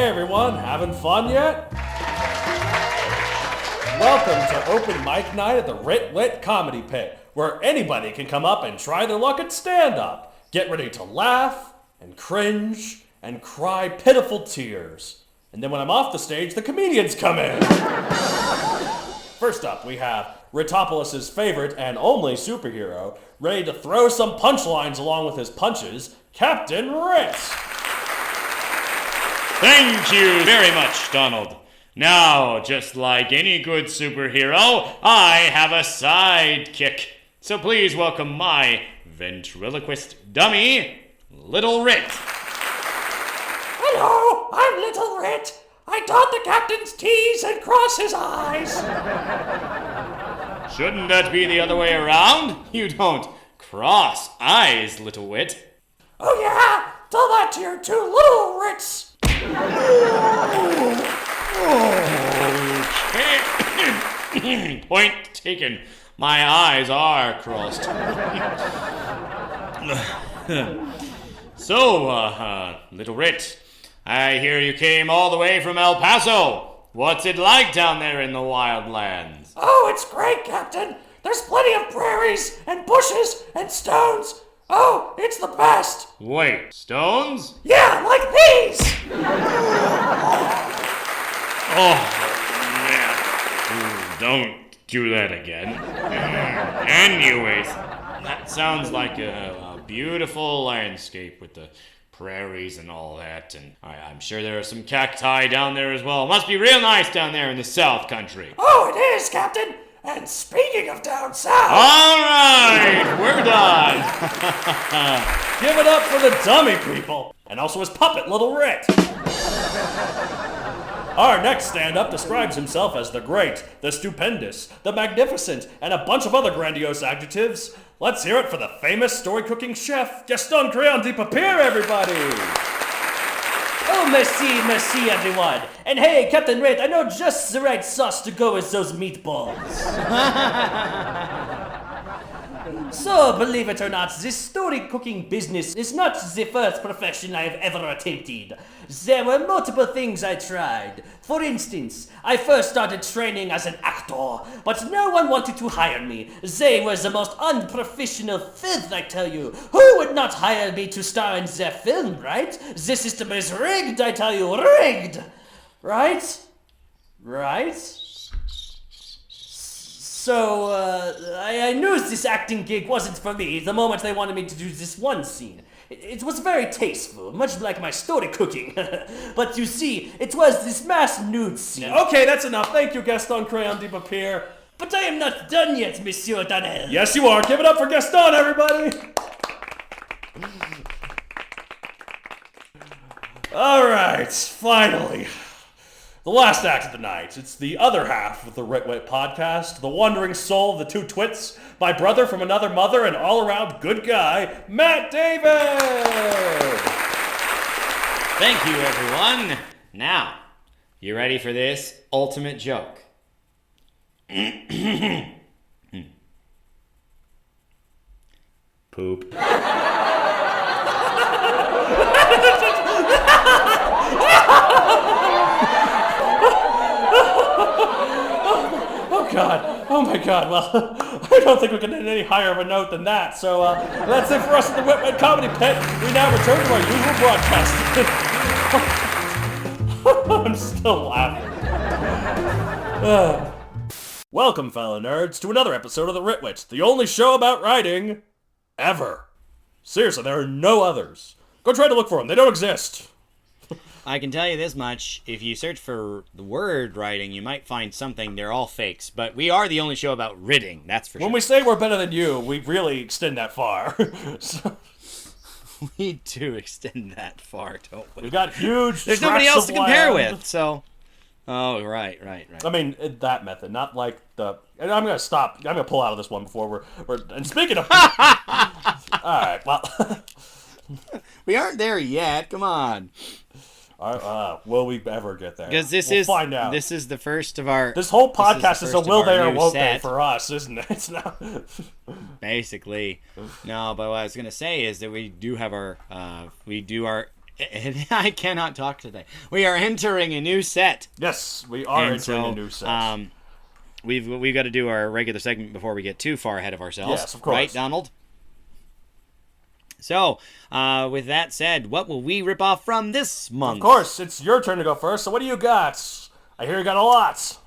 Hey everyone, having fun yet? Welcome to Open Mic Night at the Rit Lit Comedy Pit, where anybody can come up and try their luck at stand-up. Get ready to laugh, and cringe, and cry pitiful tears. And then when I'm off the stage, the comedians come in. First up, we have Rittopolis' favorite and only superhero, ready to throw some punchlines along with his punches, Captain Rit. Thank you very much, Donald. Now, just like any good superhero, I have a sidekick. So please welcome my ventriloquist dummy, Little Rit. Hello, I'm Little Rit. I dot the captain's T's and cross his I's. Shouldn't that be the other way around? You don't cross eyes, Little Wit. Oh yeah? Tell that to your two little Rits. Okay. Point taken. My eyes are crossed. So, Little Rit, I hear you came all the way from El Paso. What's it like down there in the wildlands? Oh, it's great, Captain. There's plenty of prairies and bushes and stones. Oh, it's the best. Wait, stones? Yeah, like these. Oh, man. Don't do that again. Anyways, that sounds like a beautiful landscape with the prairies and all that, and I'm sure there are some cacti down there as well. Must be real nice down there in the South Country. Oh, it is, Captain. And speaking of down south... All right, we're done. Give it up for the dummy people, and also his puppet, Little Rit. Our next stand-up describes himself as the great, the stupendous, the magnificent, and a bunch of other grandiose adjectives. Let's hear it for the famous story-cooking chef, Gaston Crayon de Papier, everybody! Oh, merci, everyone. And hey, Captain Rit, I know just the right sauce to go with those meatballs. So, believe it or not, this story-cooking business is not the first profession I have ever attempted. There were multiple things I tried. For instance, I first started training as an actor, but no one wanted to hire me. They were the most unprofessional filth, I tell you. Who would not hire me to star in their film, right? The system is rigged, I tell you, rigged! Right? So, I knew this acting gig wasn't for me the moment they wanted me to do this one scene. It was very tasteful, much like my story cooking. But you see, it was this mass nude scene. Okay, that's enough. Thank you, Gaston Crayon de Papier. But I am not done yet, Monsieur Donnell. Yes, you are. Give it up for Gaston, everybody. All right, finally. The last act of the night. It's the other half of the Rit Wit podcast, the wandering soul of the two twits, my brother from another mother, and all-around good guy, Matt David! Thank you, everyone. Now, you ready for this ultimate joke? Poop. Oh God! Oh my God! Well, I don't think we can end any higher of a note than that. So that's it for us at the Wet Wet Comedy Pit. We now return to our usual broadcast. I'm still laughing. Welcome, fellow nerds, to another episode of the Rit Wit, the only show about writing ever. Seriously, there are no others. Go try to look for them. They don't exist. I can tell you this much, if you search for the word writing, you might find something. They're all fakes, but we are the only show about writing, that's for sure. When we say we're better than you, we really extend that far. So, we do extend that far, don't we? we've got huge There's nobody else to compare land. with, so... Oh, right. I mean, that method, not like the... And I'm going to stop. I'm going to pull out of this one before we're... And speaking of... Alright, well... We aren't there yet, come on. Will we ever get there? Because we'll find out. This is the first of our... This whole podcast is a will they or won't they set. for us, isn't it? It's not... Basically. No, but what I was going to say is that we do have our... we do our I cannot talk today. We are entering a new set. Yes, we are And entering so, a new set. We've got to do our regular segment before we get too far ahead of ourselves. Yes, of course. Right, Donald? So, with that said, what will we rip off from this month? Of course, it's your turn to go first, so what do you got? I hear you got a lot.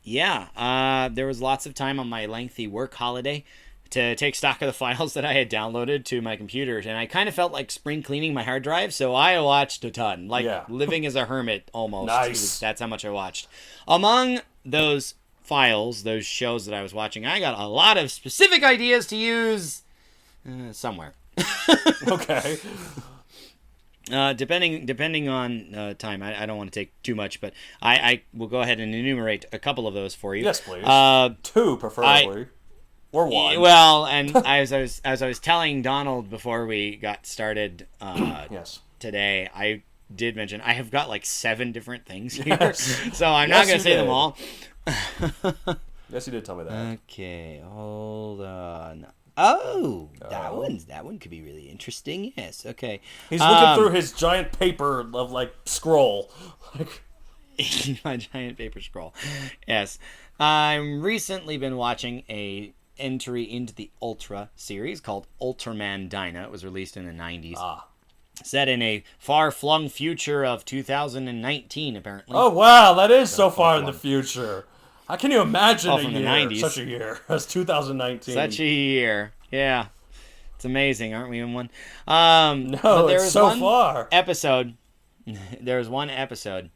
Yeah, there was lots of time on my lengthy work holiday to take stock of the files that I had downloaded to my computer, and I kind of felt like spring cleaning my hard drive, so I watched a ton. Like, living as a hermit, almost. Nice. That's how much I watched. Among those files, those shows that I was watching, I got a lot of specific ideas to use somewhere. Okay. Depending on time, I don't want to take too much, but I will go ahead and enumerate a couple of those for you. Yes, please. Two, preferably. Or one. Well, and as I was telling Donald before we got started yes. today, I did mention I have got like 7 different things here, Yes. so I'm not going to say them did. all. Yes, you did tell me that. Okay, hold on. Oh, that one could be really interesting. Yes. Okay. He's looking through his giant paper of, like, scroll. My giant paper scroll. Yes. I've recently been watching a entry into the Ultra series called Ultraman Dyna. It was released in the 90s. Set in a far-flung future of 2019, apparently. Oh, wow, that is so far in the future. How can you imagine from the 90s. such a year as 2019? Such a year. Yeah. It's amazing, aren't we in one? No, it's so far. There was one episode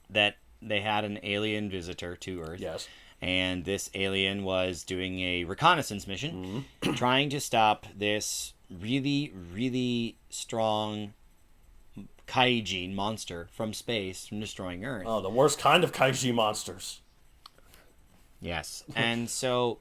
that they had an alien visitor to Earth. Yes. And this alien was doing a reconnaissance mission, trying to stop this really, really strong kaijin monster from space from destroying Earth. Oh, the worst kind of kaiji monsters. Yes. And so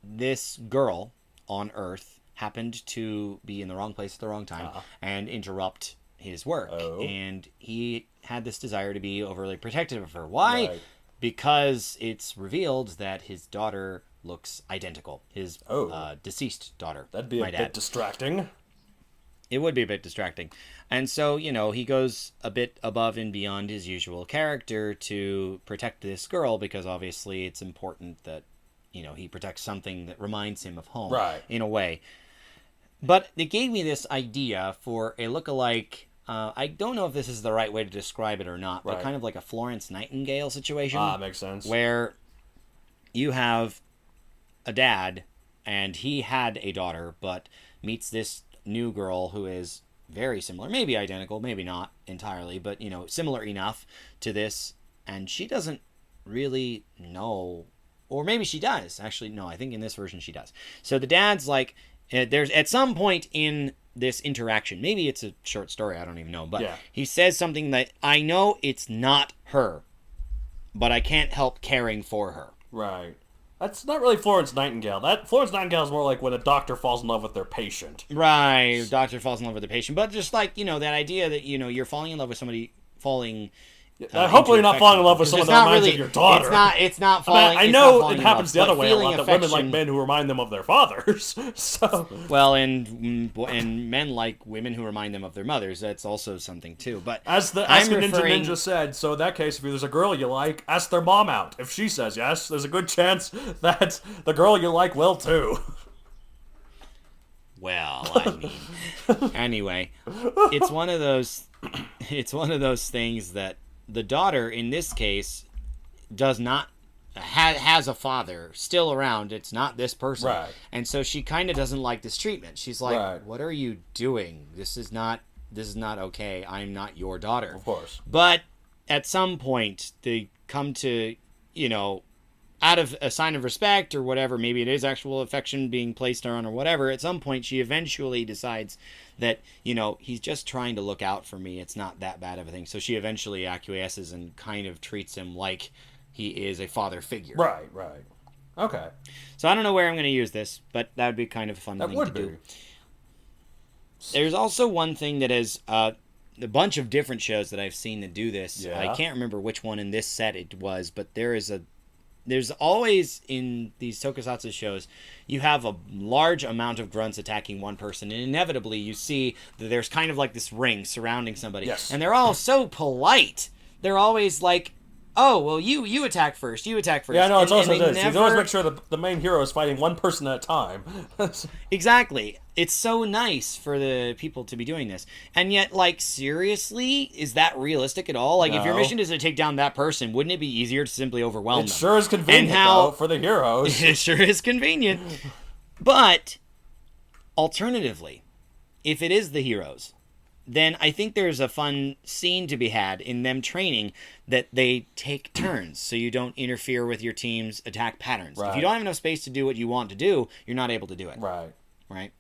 this girl on Earth happened to be in the wrong place at the wrong time and interrupt his work. Oh. And he had this desire to be overly protective of her. Why? Right. Because it's revealed that his daughter looks identical. His deceased daughter. That'd be a bit distracting. It would be a bit distracting. And so, he goes a bit above and beyond his usual character to protect this girl because obviously it's important that, he protects something that reminds him of home. Right. In a way. But it gave me this idea for a lookalike. I don't know if this is the right way to describe it or not, but kind of like a Florence Nightingale situation. Makes sense. Where you have a dad, and he had a daughter, but meets this new girl who is very similar, maybe identical, maybe not entirely, but, similar enough to this, and she doesn't really know, or maybe she does. Actually, no, I think in this version she does. So the dad's like, there's at some point in this interaction, maybe it's a short story, I don't even know, but he says something that I know it's not her, but I can't help caring for her. Right. That's not really Florence Nightingale. Florence Nightingale is more like when a doctor falls in love with their patient. Right, doctor falls in love with the patient, but just like, that idea that, you're falling in love with somebody, hopefully you're not falling in love with someone that reminds you of your daughter. It's not falling. I it's know not falling it in happens love, the other way a lot, that women like affection. men who remind them of their fathers. So Well, and men like women who remind them of their mothers. That's also something too. But Ask the Ninja said, so in that case, if there's a girl you like, ask their mom out. If she says yes, there's a good chance that the girl you like will too. Well, I mean, anyway, it's one of those things that the daughter in this case does not has a father still around. It's not this person, right? And so she kind of doesn't like this treatment. She's like, right. "What are you doing? This is not okay. I'm not your daughter." Of course. But at some point, they come to, out of a sign of respect or whatever, maybe it is actual affection being placed on or whatever, at some point she eventually decides that, he's just trying to look out for me. It's not that bad of a thing. So she eventually acquiesces and kind of treats him like he is a father figure. Right. Okay. So I don't know where I'm going to use this, but that would be kind of a fun thing to do. There's also one thing that is a bunch of different shows that I've seen that do this. Yeah. I can't remember which one in this set it was, but there is there's always in these tokusatsu shows, you have a large amount of grunts attacking one person, and inevitably you see that there's kind of like this ring surrounding somebody. Yes. And they're all so polite. They're always like, oh, well, you attack first. You attack first. Yeah, no, it's And also they this. You always make sure the main hero is fighting one person at a time. Exactly. It's so nice for the people to be doing this. And yet, like, seriously, is that realistic at all? Like, if your No. mission is to take down that person, wouldn't it be easier to simply overwhelm It them? sure is convenient, And how- though, for the heroes. It sure is convenient. But, alternatively, if it is the heroes, then I think there's a fun scene to be had in them training that they take turns so you don't interfere with your team's attack patterns. If Right. you don't have enough space to do what you want to do, you're not able to do it. Right. Right?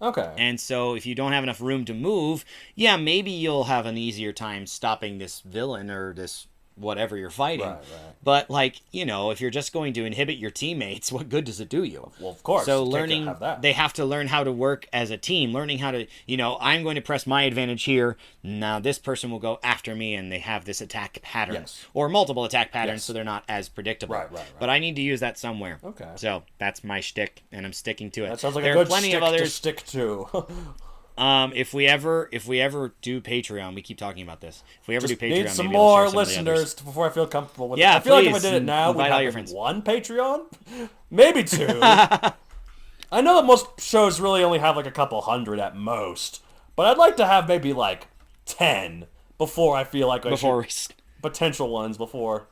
Okay. And so if you don't have enough room to move, yeah, maybe you'll have an easier time stopping this villain or this whatever you're fighting. Right. But, like, you know, if you're just going to inhibit your teammates, what good does it do you? Well, of course. So you can't learning, have that. they have to learn how to work as a team, learning how to, you know, I'm going to press my advantage here. Now this person will go after me, and they have this attack pattern. Yes. Or multiple attack patterns, Yes. so they're not as predictable. Right. But I need to use that somewhere. Okay. So that's my shtick, and I'm sticking to it. That sounds like there a good are plenty stick of others. to stick to. If we ever do Patreon, we keep talking about this. If we ever do Patreon, Need some maybe I'll more share some of the others. listeners before I feel comfortable with Yeah, it. I feel like if I please, did it now, we'd invite all have your maybe friends. one Patreon? Maybe two. I know that most shows really only have like a couple hundred at most, but I'd like to have maybe like 10 before I feel like I Before should... Potential ones before...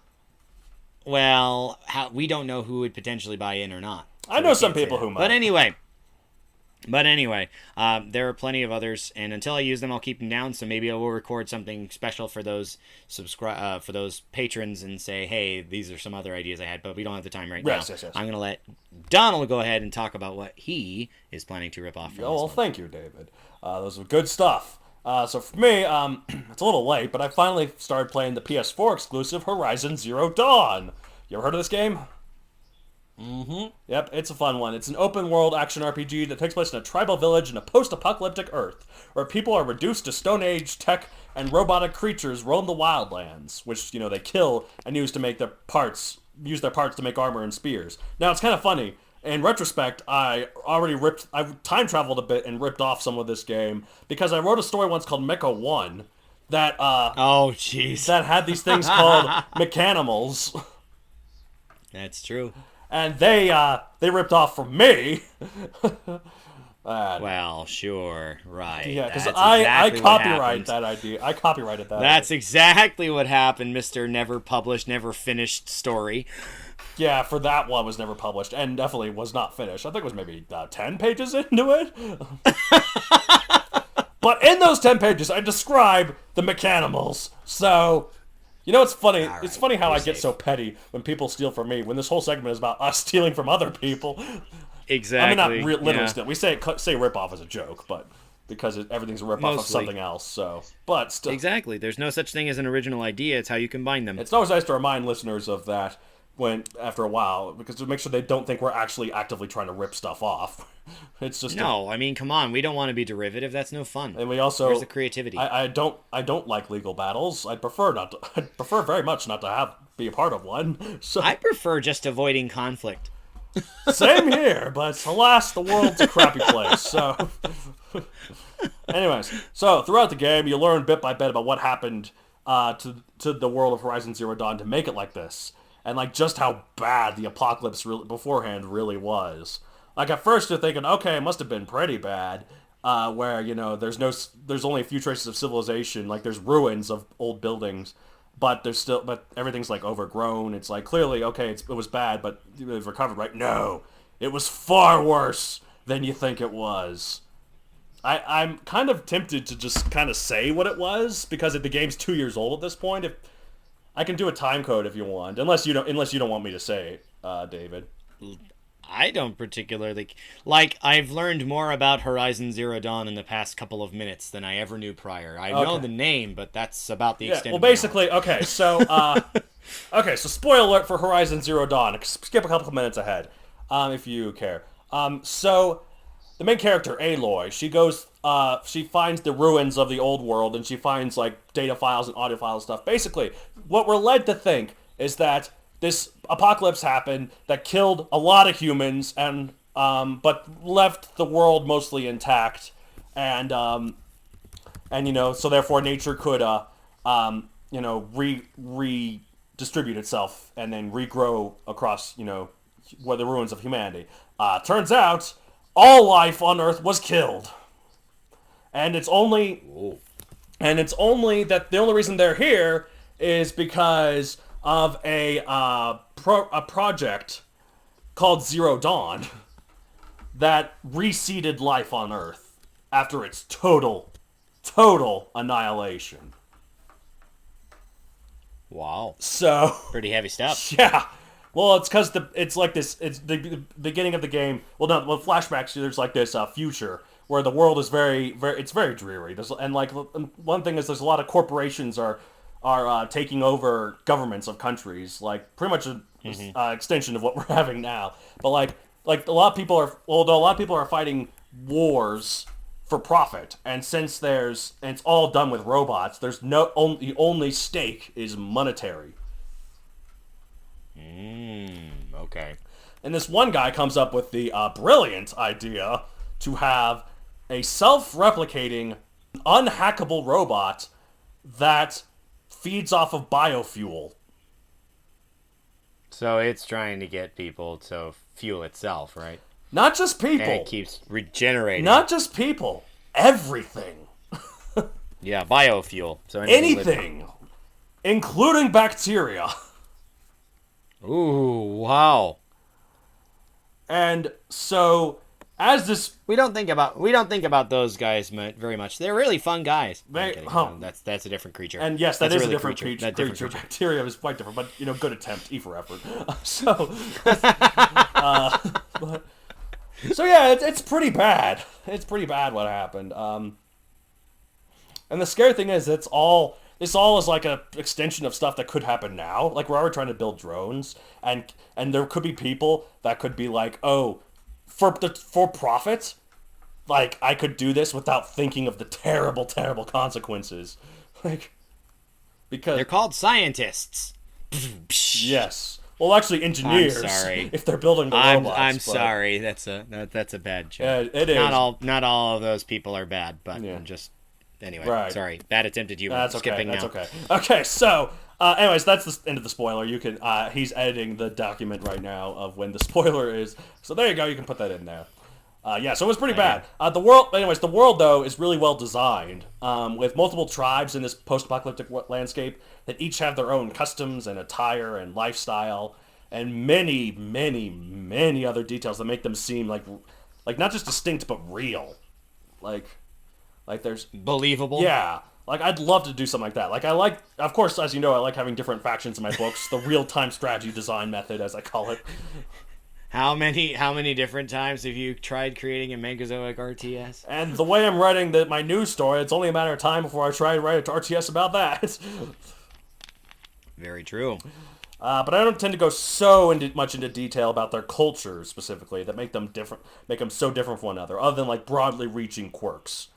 Well, we don't know who would potentially buy in or not. I know some people who might. But anyway, there are plenty of others, and until I use them, I'll keep them down. So maybe I will record something special for those for those patrons and say, hey, these are some other ideas I had, but we don't have the time right now. Yes. I'm going to let Donald go ahead and talk about what he is planning to rip off from Oh, this well, one. thank you, David. Those were good stuff. So for me, it's a little late, but I finally started playing the PS4 exclusive Horizon Zero Dawn. You ever heard of this game? Mm-hmm. Yep, it's a fun one. It's an open-world action RPG that takes place in a tribal village in a post-apocalyptic Earth, where people are reduced to Stone Age tech and robotic creatures roam the wildlands, which, you know, they kill and use their parts to make armor and spears. Now, it's kind of funny. In retrospect, I time traveled a bit and ripped off some of this game because I wrote a story once called Mecha 1 that Oh, jeez. that had these things called Mechanimals. That's true. And they ripped off from me. Well, sure, right. Yeah, because That's I exactly what copyright happened. that idea. I copyrighted that. That's exactly what happened, Mr. Never Published, Never Finished Story. Yeah, for that one was never published and definitely was not finished. I think it was maybe 10 pages into it. But in those 10 pages, I describe the Mechanimals. So, you know, it's funny. All It's right, funny how you're I get safe. so petty when people steal from me. When this whole segment is about us stealing from other people. Exactly. I mean, not literally yeah. steal. We say rip off as a joke, but because everything's a rip off of Mostly. something else. So, but still, Exactly. There's no such thing as an original idea. It's how you combine them. it's always nice to remind listeners of that when after a while, because to make sure they don't think we're actually actively trying to rip stuff off. It's just No, I mean, come on. We don't want to be derivative. That's no fun. and we also Where's the creativity? I don't like legal battles. I'd prefer not to. I'd prefer very much not to be a part of one. So I prefer just avoiding conflict. same here, but alas, the world's a crappy place. So, anyways, so throughout the game, you learn bit by bit about what happened to the world of Horizon Zero Dawn to make it like this, and like just how bad the apocalypse beforehand really was. Like at first, you're thinking, okay, it must have been pretty bad. Where you know there's only a few traces of civilization. Like there's ruins of old buildings. But everything's like overgrown. It's like clearly, okay, it was bad, but they've recovered, right? No, it was far worse than you think it was. I'm kind of tempted to just kind of say what it was because the game's 2 years old at this point. If I can do a time code if you want, unless you don't want me to say it, David. I don't particularly... Like, I've learned more about Horizon Zero Dawn in the past couple of minutes than I ever knew prior. I know the name, but that's about the Yeah, extent well, of my basically, okay, so spoiler alert for Horizon Zero Dawn. Skip a couple of minutes ahead, if you care. So, the main character, Aloy, she finds the ruins of the old world, and she finds, like, data files and audio files and stuff. Basically, what we're led to think is that this apocalypse happened that killed a lot of humans and but left the world mostly intact, and so therefore nature could redistribute itself and then regrow across where the ruins of humanity. Turns out all life on Earth was killed, and it's only that the only reason they're here is because of a project called Zero Dawn that reseeded life on Earth after its total annihilation. Wow. So pretty heavy stuff. Yeah. Well, it's because it's like this. It's the beginning of the game. Well, no. Well, flashbacks. There's like this future where the world is it's very dreary. And like one thing is there's a lot of corporations are taking over governments of countries. Like pretty much an extension of what we're having now. But like a lot of people are fighting wars for profit, and since it's all done with robots, the only stake is monetary. Okay. And this one guy comes up with the brilliant idea to have a self-replicating, unhackable robot that feeds off of biofuel. So it's trying to get people to fuel itself, right? Not just people. And it keeps regenerating. Not just people. Everything. Yeah, biofuel. So anything. Including bacteria. Ooh, wow. And so, as this... We don't think about those guys very much. They're really fun guys. That's a different creature. And yes, that's a different creature. Creature. Bacteria is quite different, but good attempt. E for effort. So yeah, it's pretty bad. It's pretty bad what happened. And the scary thing is, this all is like an extension of stuff that could happen now. Like, we're already trying to build drones, and there could be people that could be like, oh, for profit, like, I could do this without thinking of the terrible, terrible consequences. Like, because they're called scientists. Yes. Well, actually, engineers. I'm sorry. If they're building the robots. I'm sorry. That's a bad joke. Yeah, it is. Not all of those people are bad, but yeah. Anyway. Right. Sorry. Bad attempt at humor. That's okay. Skipping That's now. okay. Okay. So, anyways, that's the end of the spoiler. You can. He's editing the document right now of when the spoiler is. So there you go. You can put that in there. Yeah. So it was pretty bad. The world. Anyways, the world though is really well designed. With multiple tribes in this post-apocalyptic landscape that each have their own customs and attire and lifestyle, and many, many, many other details that make them seem like not just distinct but real. Like there's believable. Yeah. Like, I'd love to do something like that. Like, of course, as you know, I like having different factions in my books. The real-time strategy design method, as I call it. How many different times have you tried creating a Megazoic RTS? And the way I'm writing my news story, it's only a matter of time before I try to write an RTS about that. Very true. But I don't tend to go so much into detail about their cultures specifically that make them so different from one another, other than like broadly reaching quirks.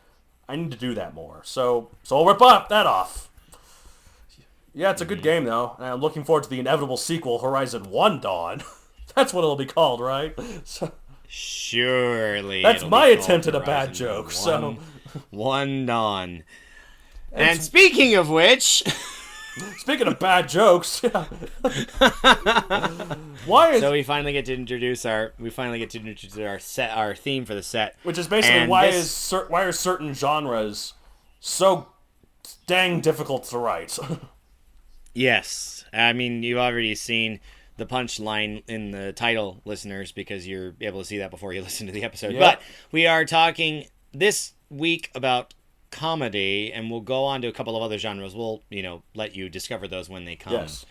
I need to do that more. So I'll rip that off. Yeah, it's a good game though, and I'm looking forward to the inevitable sequel, Horizon 1 Dawn. That's what it'll be called, right? So, surely. That's my attempt at a bad joke. One Dawn. And speaking of which. Speaking of bad jokes, so we finally get to introduce our set, our theme for the set, which is basically why are certain genres so dang difficult to write. Yes, I mean, you've already seen the punchline in the title, listeners, because you're able to see that before you listen to the episode. Yep. But we are talking this week about comedy, and we'll go on to a couple of other genres. We'll, let you discover those when they come. Yes.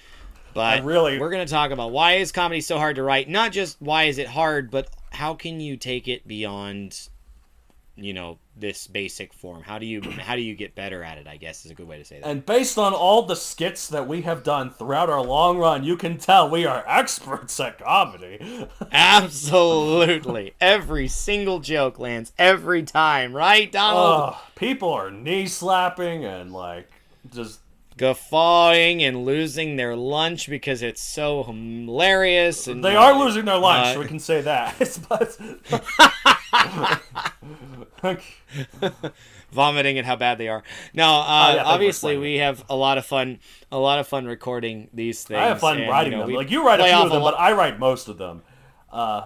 But we're going to talk about why is comedy so hard to write? Not just why is it hard, but how can you take it beyond, this basic form? How do you get better at it, I guess is a good way to say that. And based on all the skits that we have done throughout our long run, you can tell we are experts at comedy. Absolutely. Every single joke lands every time, right, Donald? People are knee slapping and just guffawing and losing their lunch because it's so hilarious. And They are losing their lunch, we can say that. Vomiting at how bad they are. No, obviously we have a lot of fun recording these things. I have fun and, writing them. Like, you write a few of them, but I write most of them.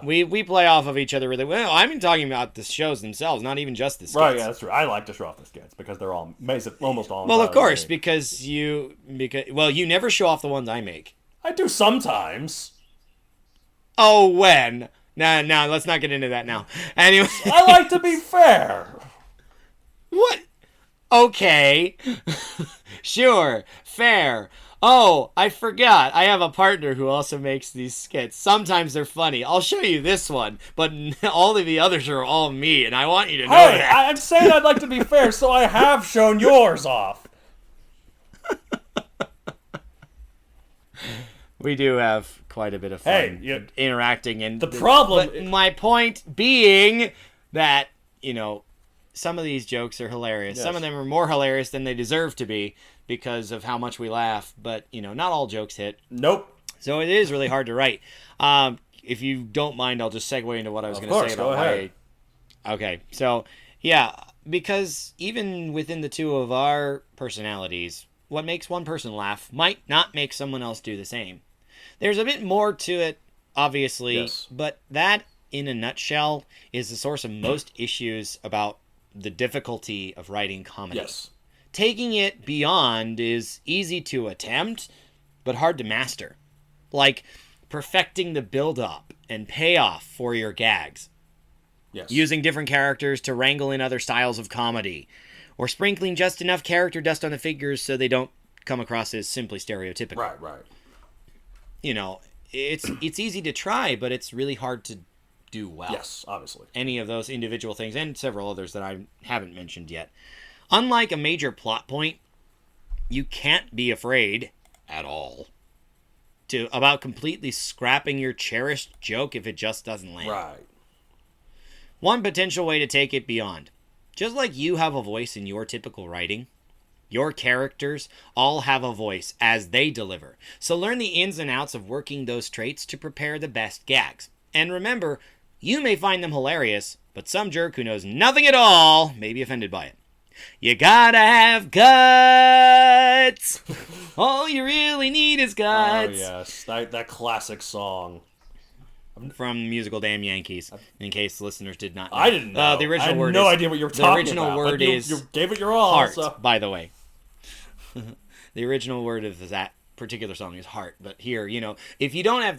We play off of each other really well. I mean, talking about the shows themselves, not even just the skits. Right, yeah, that's true. I like to show off the skits because they're all almost all. Well, of course, because you never show off the ones I make. I do sometimes. Oh, when? No, let's not get into that now. Anyway, I like to be fair. What? Okay. Sure. Fair. Oh, I forgot. I have a partner who also makes these skits. Sometimes they're funny. I'll show you this one, but all of the others are all me, and I want you to know that. I'm saying I'd like to be fair, so I have shown yours off. We do have quite a bit of fun interacting, and the problem. But my point being that some of these jokes are hilarious. Yes. Some of them are more hilarious than they deserve to be because of how much we laugh. But not all jokes hit. Nope. So it is really hard to write. If you don't mind, I'll just segue into what I was going to say about go ahead. Okay, so yeah, because even within the two of our personalities, what makes one person laugh might not make someone else do the same. There's a bit more to it, obviously, but that, in a nutshell, is the source of most issues about the difficulty of writing comedy. Yes. Taking it beyond is easy to attempt, but hard to master. Like perfecting the build-up and payoff for your gags. Yes. Using different characters to wrangle in other styles of comedy. Or sprinkling just enough character dust on the figures so they don't come across as simply stereotypical. Right. It's easy to try, but it's really hard to do well. Yes, obviously. Any of those individual things, and several others that I haven't mentioned yet. Unlike a major plot point, you can't be afraid at all about completely scrapping your cherished joke if it just doesn't land. Right. One potential way to take it beyond. Just like you have a voice in your typical writing, your characters all have a voice as they deliver. So learn the ins and outs of working those traits to prepare the best gags. And remember, you may find them hilarious, but some jerk who knows nothing at all may be offended by it. You gotta have guts! All you really need is guts! Oh, yes. That classic song. From the musical Damn Yankees, in case listeners did not know. I didn't know. The original I had word no is, idea what you were talking about. The original word is you gave it your all. heart, So. by the way. The original word of that particular song is heart. But here, if you don't have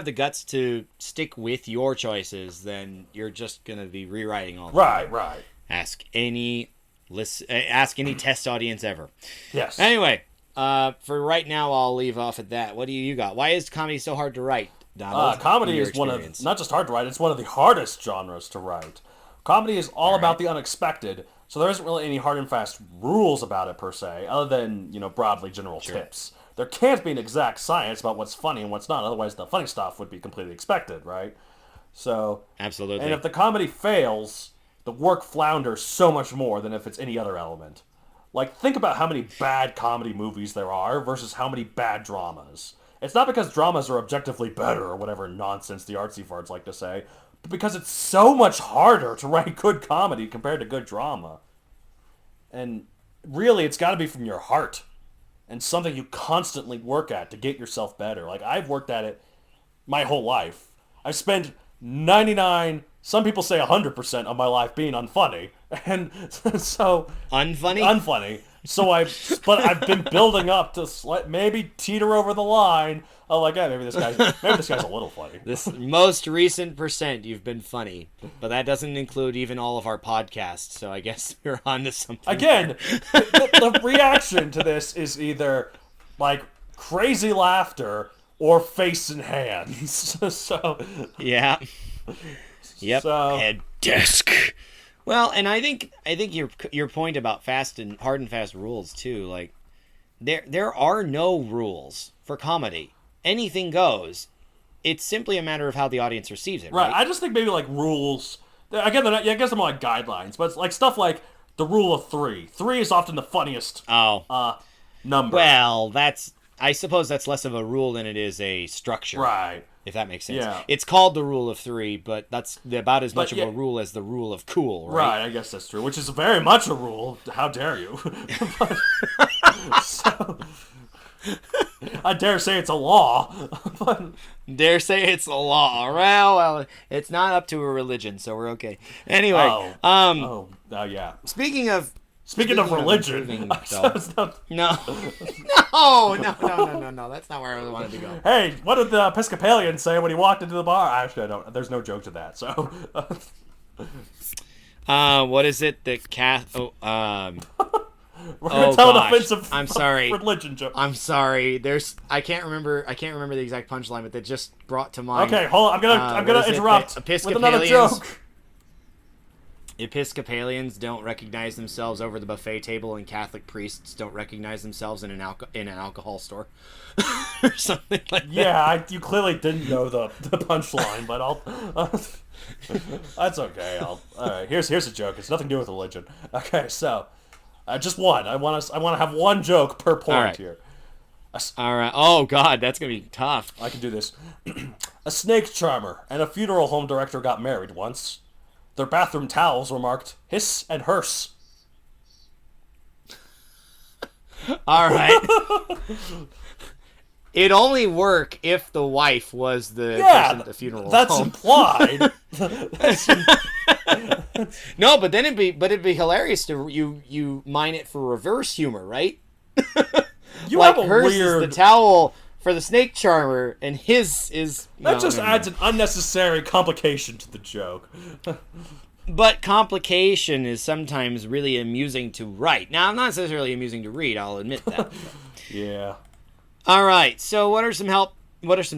the guts to stick with your choices, then you're just gonna be rewriting all. Right. Ask any test audience ever. Yes. Anyway, for right now, I'll leave off at that. What do you got? Why is comedy so hard to write, Donald? Comedy is one of, not just hard to write, it's one of the hardest genres to write. Comedy is all about the unexpected, so there isn't really any hard and fast rules about it per se, other than, broadly general tips. There can't be an exact science about what's funny and what's not, otherwise the funny stuff would be completely expected, right? So, absolutely. And if the comedy fails, the work flounders so much more than if it's any other element. Like, think about how many bad comedy movies there are versus how many bad dramas. It's not because dramas are objectively better or whatever nonsense the artsy farts like to say, but because it's so much harder to write good comedy compared to good drama. And really, it's got to be from your heart and something you constantly work at to get yourself better. Like, I've worked at it my whole life. I've spent 99, some people say 100% of my life being unfunny. And so... Unfunny? Unfunny. But I've been building up to maybe teeter over the line of like, maybe this guy's a little funny. This most recent percent, you've been funny, but that doesn't include even all of our podcasts. So I guess we're on to something. Again, the reaction to this is either like crazy laughter or face and hands. So yeah, yep. So, head desk. Well, and I think your point about hard and fast rules too. Like, there are no rules for comedy. Anything goes. It's simply a matter of how the audience receives it. Right. I just think maybe like rules. Again, I guess they're more like guidelines, but it's like stuff like the rule of 3. 3 is often the funniest. Oh. number. Well, I suppose that's less of a rule than it is a structure. Right. If that makes sense. Yeah. It's called the rule of 3, but that's about as much But of a rule as the rule of cool, Right, right? I guess that's true. Which is very much a rule. How dare you? So, I dare say it's a law. But, Dare say it's a law. Well, it's not up to a religion, so we're okay. Anyway, yeah. speaking of religion, improving, no. no, that's not where I wanted to go. Hey, what did the Episcopalian say when he walked into the bar? Actually, I don't. There's no joke to that. So, what is it? The we're gonna tell an gosh. offensive I'm sorry. religion joke. I'm sorry. I can't remember the exact punchline, but that just brought to mind. Okay, hold on. I'm gonna interrupt with another joke. Episcopalians don't recognize themselves over the buffet table, and Catholic priests don't recognize themselves in an alcohol store, or something like that. Yeah, you clearly didn't know the punchline, but that's okay. All right, here's a joke. It's nothing to do with religion. Okay, so just one. I want to have one joke per point right. here. All right. Oh God, that's gonna be tough. I can do this. A snake charmer and a funeral home director got married once. Their bathroom towels were marked hiss and hearse. All right. It'd only work if the wife was the person at the funeral that's home. Implied. No, but then it'd be hilarious to you mine it for reverse humor, right? You like have a hers weird. is the towel for the snake charmer, and his is That just adds an unnecessary complication to the joke. But complication is sometimes really amusing to write. Now, not necessarily amusing to read. I'll admit that. Yeah. All right. So, what are some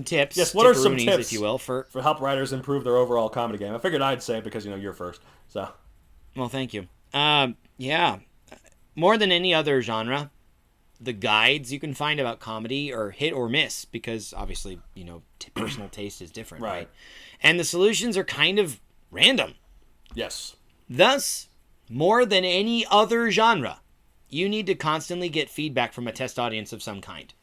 tips? Yes. What are some tipperoonies, tips, if you will, for help writers improve their overall comedy game? I figured I'd say it because you're first. So. Well, thank you. Yeah. More than any other genre, the guides you can find about comedy are hit or miss because obviously, personal taste is different, right? And the solutions are kind of random. Yes. Thus, more than any other genre, you need to constantly get feedback from a test audience of some kind.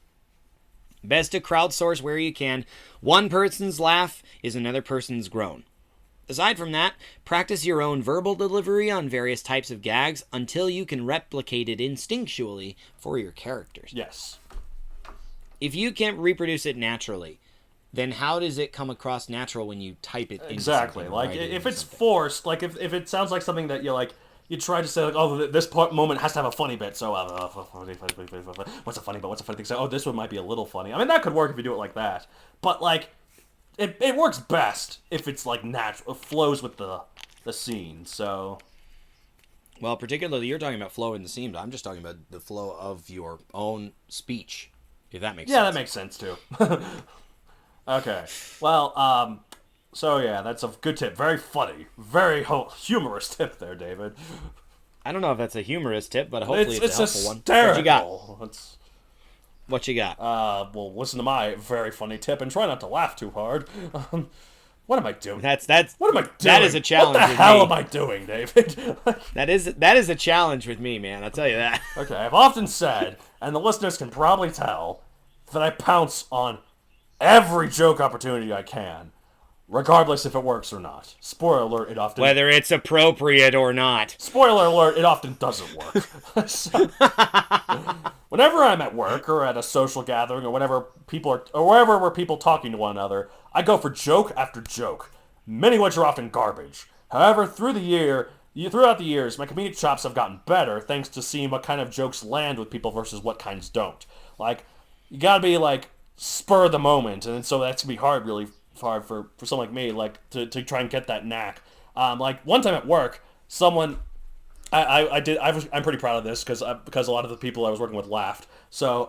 Best to crowdsource where you can. One person's laugh is another person's groan. Aside from that, practice your own verbal delivery on various types of gags until you can replicate it instinctually for your characters. Yes. If you can't reproduce it naturally, then how does it come across natural when you type it? Exactly. Like if it's forced, like if it sounds like something that you try to say like, oh, this moment has to have a funny bit. So what's a funny bit? What's a funny thing? So this one might be a little funny. I mean, that could work if you do it like that. But like, it works best if it's like natural, it flows with the scene. So. Well, particularly you're talking about flow in the scene, but I'm just talking about the flow of your own speech. If that makes sense. Yeah, that makes sense too. Okay. Well, so yeah, that's a good tip. Very funny. Very humorous tip there, David. I don't know if that's a humorous tip, but hopefully it's a helpful one. Hysterical. What you got? Well, listen to my very funny tip and try not to laugh too hard. What am I doing? That's What am I doing? That is a challenge. What the hell am I doing, David? That is a challenge with me, man. I'll tell you that. Okay, I've often said, and the listeners can probably tell, that I pounce on every joke opportunity I can, regardless if it works or not. Spoiler alert, it often... Whether it's appropriate or not. Spoiler alert, it often doesn't work. So, whenever I'm at work or at a social gathering or wherever where people talking to one another, I go for joke after joke, many of which are often garbage. However, throughout the years, my comedic chops have gotten better thanks to seeing what kind of jokes land with people versus what kinds don't. Like, you gotta be like spur of the moment, and so that's gonna be really hard for someone like me, like to try and get that knack. Like one time at work, someone I'm pretty proud of this because a lot of the people I was working with laughed, so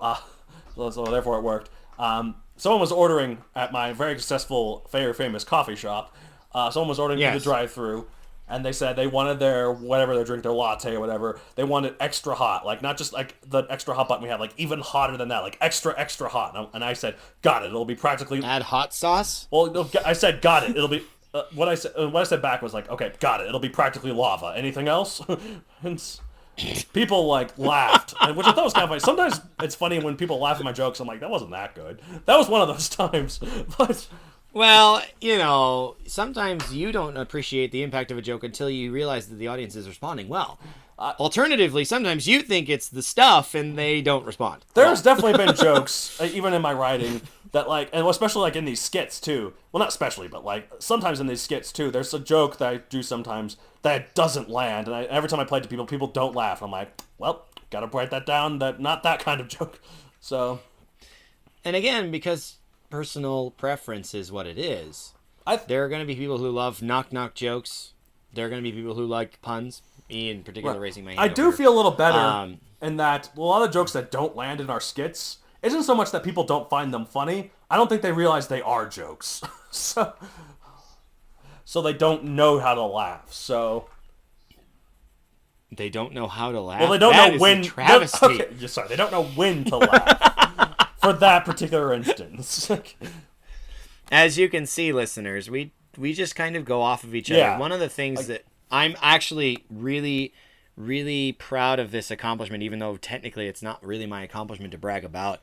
therefore it worked. Someone was ordering at my very successful, very famous coffee shop. Someone was ordering through the drive-through. And they said they wanted their drink, their latte or whatever, they wanted extra hot. Like, not just like the extra hot button we have, like even hotter than that, like extra, extra hot. And I said, got it. It'll be practically... Add hot sauce? Well, no, I said, got it. It'll be... What I said back was like, okay, got it. It'll be practically lava. Anything else? people like laughed, which I thought was kind of funny. Sometimes it's funny when people laugh at my jokes. I'm like, that wasn't that good. That was one of those times. But Well, sometimes you don't appreciate the impact of a joke until you realize that the audience is responding well. Alternatively, sometimes you think it's the stuff and they don't respond. there's definitely been jokes, even in my writing, that like, and especially like in these skits too. Well, not especially, but like sometimes in these skits too. There's a joke that I do sometimes that doesn't land, and every time I play it to people, people don't laugh. I'm like, well, gotta write that down. That not that kind of joke. So, And again, because personal preference is what it is, there are going to be people who love knock-knock jokes. There are going to be people who like puns. Me in particular, raising my hand. I do feel a little better in that a lot of jokes that don't land in our skits isn't so much that people don't find them funny. I don't think they realize they are jokes. so they don't know how to laugh. So they don't know how to laugh. well, they don't That know is when. a travesty. Okay, sorry, they don't know when to laugh for that particular instance. As you can see, listeners, we just kind of go off of each other. Yeah. One of the things that I'm actually really, really proud of this accomplishment, even though technically it's not really my accomplishment to brag about,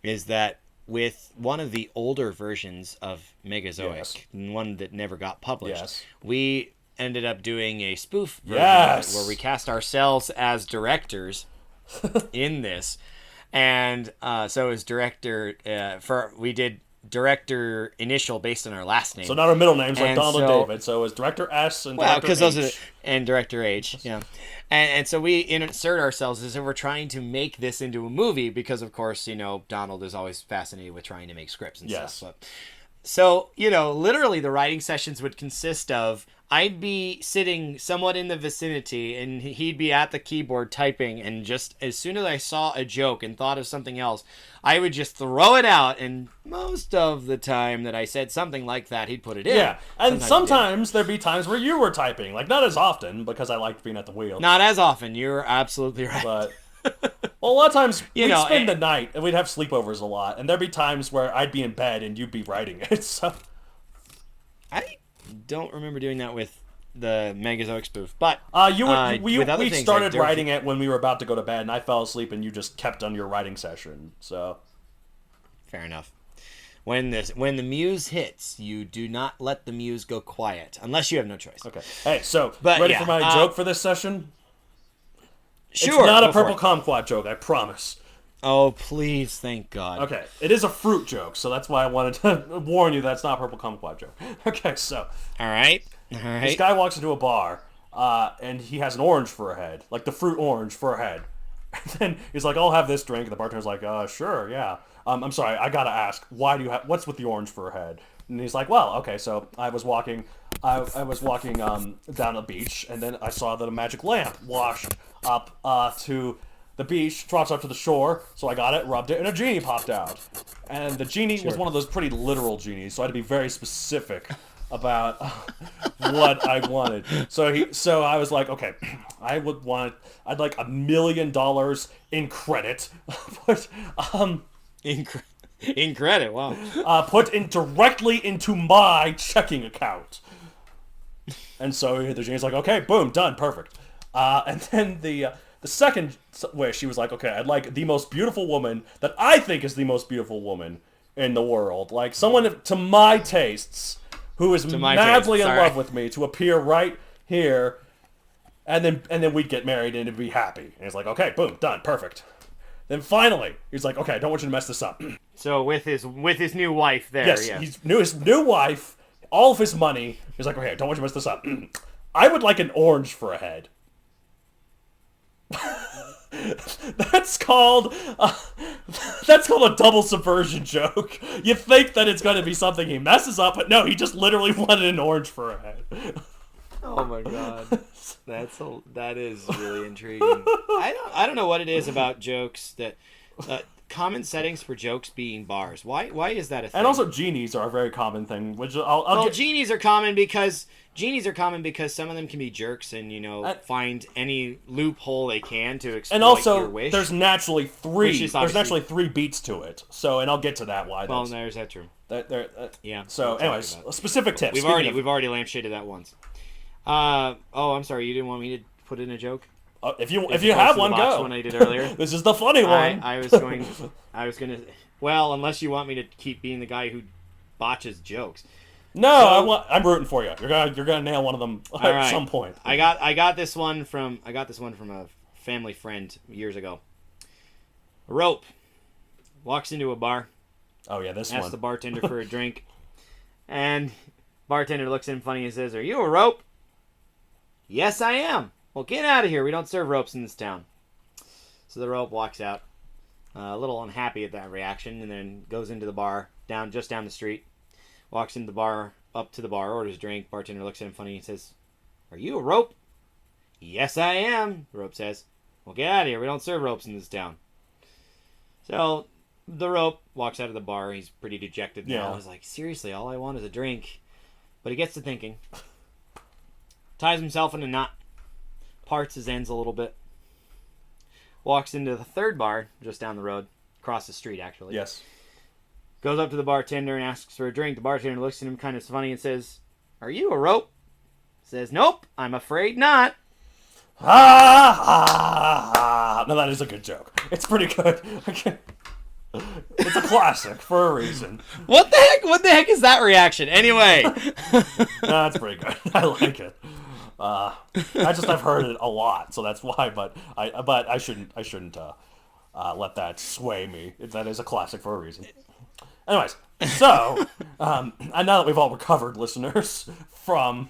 is that with one of the older versions of Megazoic, one that never got published, we ended up doing a spoof version of it where we cast ourselves as directors in this. And so as director, we did director initial based on our last name. So not our middle names like And Donald so- and David. So it's Director S and Well, Director because H. those are and director H, yeah, and so we insert ourselves as if we're trying to make this into a movie because, of course, Donald is always fascinated with trying to make scripts and stuff. But, so literally, the writing sessions would consist of I'd be sitting somewhat in the vicinity, and he'd be at the keyboard typing, and just as soon as I saw a joke and thought of something else, I would just throw it out, and most of the time that I said something like that, he'd put it in. Yeah, and sometimes there'd be times where you were typing, like not as often because I liked being at the wheel. Not as often. You're absolutely right. But well, a lot of times we'd spend the night and we'd have sleepovers a lot, and there'd be times where I'd be in bed and you'd be writing it. So I don't remember doing that with the Megazoic spoof, but we started writing it when we were about to go to bed, and I fell asleep, and you just kept on your writing session. So fair enough. When the muse hits, you do not let the muse go quiet unless you have no choice. okay, hey, so ready for my joke for this session? Sure, it's not a purple kumquat joke, I promise. Oh, please, thank God. Okay, it is a fruit joke, so that's why I wanted to warn you that's not a purple kumquat joke. Okay, so all right. This guy walks into a bar, and he has an orange for a head, like the fruit orange for a head. And then he's like, "I'll have this drink." And the bartender's like, "Sure, yeah. I'm sorry, I gotta ask, what's with the orange for a head?" And he's like, "Well, okay, so I was walking down the beach, and then I saw that a magic lamp washed up to the beach, drops up to the shore, so I got it, rubbed it, and a genie popped out. And the genie was one of those pretty literal genies, so I had to be very specific about what I wanted. So I was like, okay, I'd like $1 million in credit, but in credit, wow. put in directly into my checking account. And so the genie's like, okay, boom, done, perfect. And then the second wish, she was like, okay, I'd like the most beautiful woman that I think is the most beautiful woman in the world, like someone to my tastes, who is madly in love with me, to appear right here, and then we'd get married and it'd be happy. And he's like, okay, boom, done, perfect. Then finally, he's like, okay, I don't want you to mess this up. So with his new wife there, yes, his new wife, all of his money. He's like, okay, I don't want you to mess this up. I would like an orange for a head. That's called a double subversion joke. You think that it's going to be something he messes up, but no, he just literally wanted an orange for a head. Oh my God, that is really intriguing. I don't know what it is about jokes that common settings for jokes being bars. Why is that a thing? And also genies are a very common thing, which genies are common because some of them can be jerks and find any loophole they can to exploit and also, your wish. There's naturally three beats to it. So, and I'll get to that. Well, there's that true. Yeah. So, anyways, specific tips. We've already lampshaded that once. I'm sorry. You didn't want me to put in a joke? If you As have opposed to one, the botched go. one I did earlier. This is the funny one. I was gonna. Well, unless you want me to keep being the guy who botches jokes. No, I'm rooting for you. You're gonna nail one of them at right. some point. I got this one from a family friend years ago. A rope walks into a bar. Oh yeah, this asks one. the bartender for a drink, and bartender looks at him funny and says, "Are you a rope?" "Yes, I am." "Well, get out of here. We don't serve ropes in this town." So the rope walks out, a little unhappy at that reaction, and then goes into the bar just down the street. Walks into the bar, up to the bar, orders a drink. Bartender looks at him funny and says, "Are you a rope?" "Yes, I am," the rope says. "Well, get out of here. We don't serve ropes in this town." So the rope walks out of the bar. He's pretty dejected now. Yeah. He's like, seriously, all I want is a drink. But he gets to thinking. Ties himself in a knot. Parts his ends a little bit. Walks into the third bar just down the road. Across the street, actually. Yes. Goes up to the bartender and asks for a drink. The bartender looks at him kind of funny and says, "Are you a rope?" Says, "Nope, I'm afraid not." No, that is a good joke. It's pretty good. It's a classic for a reason. What the heck? What the heck is that reaction? Anyway. No, that's pretty good. I like it. I've heard it a lot, so that's why. But I shouldn't let that sway me. That is a classic for a reason. Anyways, so and now that we've all recovered, listeners, from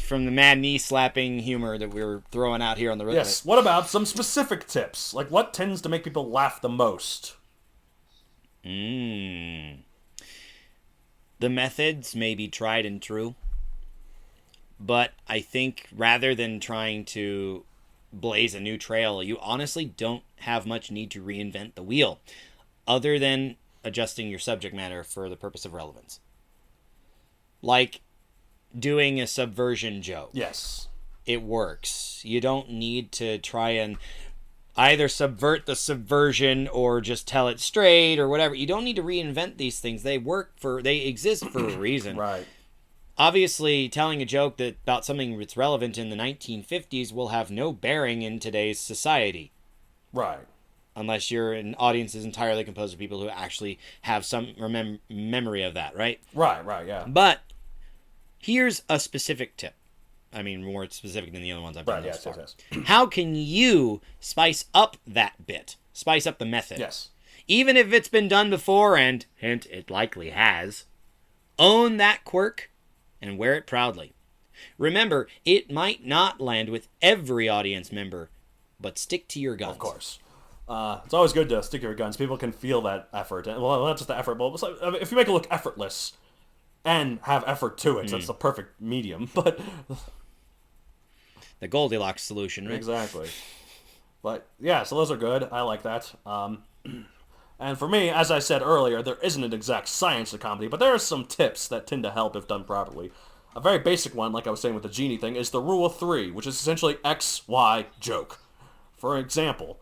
from the mad knee slapping humor that we were throwing out here on the road. yes, what about some specific tips? Like what tends to make people laugh the most? The methods may be tried and true, but I think rather than trying to blaze a new trail, you honestly don't have much need to reinvent the wheel, other than adjusting your subject matter for the purpose of relevance. Like doing a subversion joke. Yes. It works. You don't need to try and either subvert the subversion or just tell it straight or whatever. You don't need to reinvent these things. They exist for a reason. Right. Obviously, telling a joke about something that's relevant in the 1950s will have no bearing in today's society. Right. Unless your audience is entirely composed of people who actually have some memory of that, right? Right, yeah. But here's a specific tip. I mean, more specific than the other ones I've done thus far. Yes. How can you spice up that bit? Spice up the method. Yes. Even if it's been done before, and hint, it likely has, own that quirk and wear it proudly. Remember, it might not land with every audience member, but stick to your guns. Of course. It's always good to stick to your guns. People can feel that effort. Well, not just the effort, but if you make it look effortless and have effort to it, that's the perfect medium. But the Goldilocks solution, right? Exactly. But yeah, so those are good. I like that. And for me, as I said earlier, there isn't an exact science to comedy, but there are some tips that tend to help if done properly. A very basic one, like I was saying with the genie thing, is the rule of three, which is essentially X, Y, joke. For example,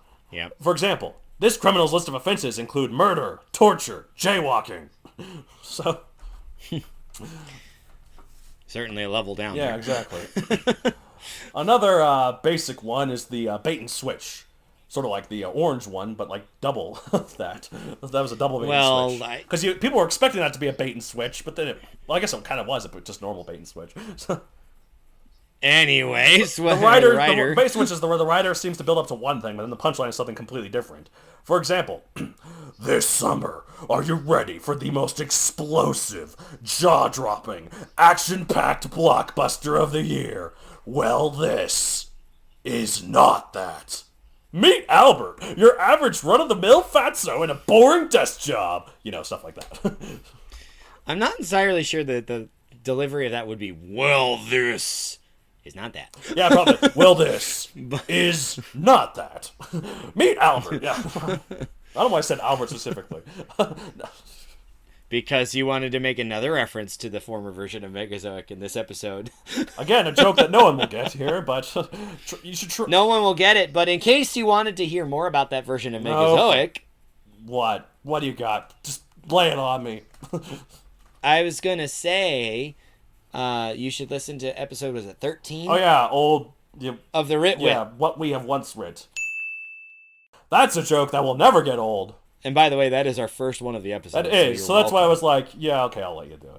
this criminal's list of offenses include murder, torture, jaywalking. So, certainly a level down. Yeah, there. exactly. Another basic one is the bait and switch. Sort of like the orange one, but like double that. That was a double bait and switch. Because people were expecting that to be a bait and switch, but then I guess it kind of was, but just normal bait and switch. So, anyways, the bait and switch is where the writer seems to build up to one thing, but then the punchline is something completely different. For example, this summer, are you ready for the most explosive, jaw-dropping, action-packed blockbuster of the year? Well, this is not that. Meet Albert, your average run-of-the-mill fatso in a boring desk job. You know, stuff like that. I'm not entirely sure that the delivery of that would be, well, this is not that. Yeah, probably. Well, this is not that. Meet Albert. Yeah. I don't know why I said Albert specifically. Because you wanted to make another reference to the former version of Megazoic in this episode. Again, a joke that no one will get here, but you should try. No one will get it, but in case you wanted to hear more about that version of Megazoic... What? What do you got? Just lay it on me. I was going to say, you should listen to episode, was it 13? Oh, yeah, old of the Ritwit. Yeah, what we have once writ. That's a joke that will never get old. And by the way, that is our first one of the episodes. That is. So that's why I was like, yeah, okay, I'll let you do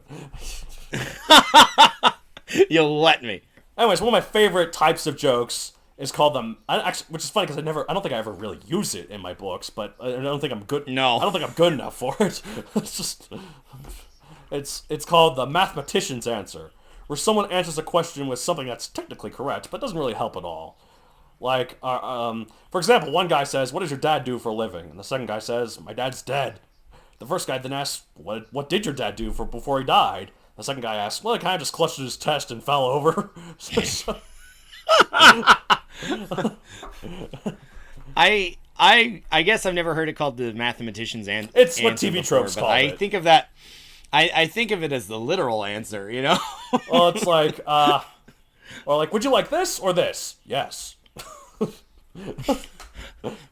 it. You'll let me. Anyways, one of my favorite types of jokes is called them. Which is funny because I don't think I ever really use it in my books, but I don't think I'm good. No. I don't think I'm good enough for it. It's just, it's called the mathematician's answer, where someone answers a question with something that's technically correct, but doesn't really help at all. Like, for example, one guy says, "What does your dad do for a living?" And the second guy says, "My dad's dead." The first guy then asks, "What did your dad do before he died?" The second guy asks, "Well, he kind of just clutched his chest and fell over." I guess I've never heard it called the mathematician's answer. It's what TV tropes call it. I think of that. I think of it as the literal answer. You know. Well, it's like, or like, would you like this or this? Yes.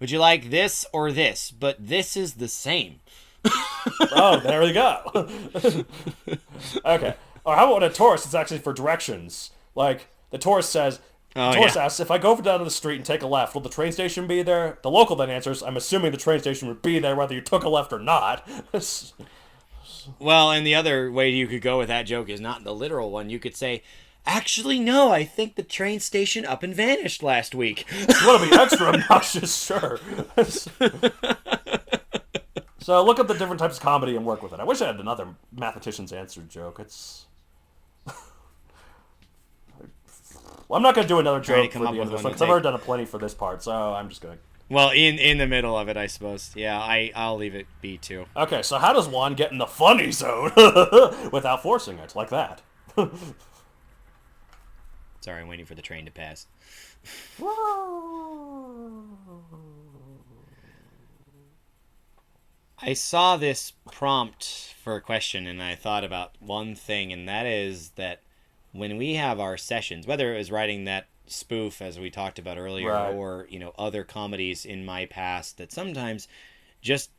Would you like this or this? But this is the same. Oh, there we go. Okay. Or how about a tourist? It's actually for directions. Like, the tourist says, asks, if I go down to the street and take a left, will the train station be there? The local then answers, I'm assuming the train station would be there whether you took a left or not. Well, and the other way you could go with that joke is not the literal one. You could say, actually, no, I think the train station up and vanished last week. You want to be extra obnoxious? Sure. So look up the different types of comedy and work with it. I wish I had another mathematician's answer joke. It's... Well, I'm not going to do another joke for the end of this one, because I've already done plenty for this part, so I'm just going to... Well, in the middle of it, I suppose. Yeah, I'll leave it be, too. Okay, so how does one get in the funny zone without forcing it, like that? Sorry, I'm waiting for the train to pass. I saw this prompt for a question, and I thought about one thing, and that is that when we have our sessions, whether it was writing that spoof, as we talked about earlier, right, or, other comedies in my past, that sometimes just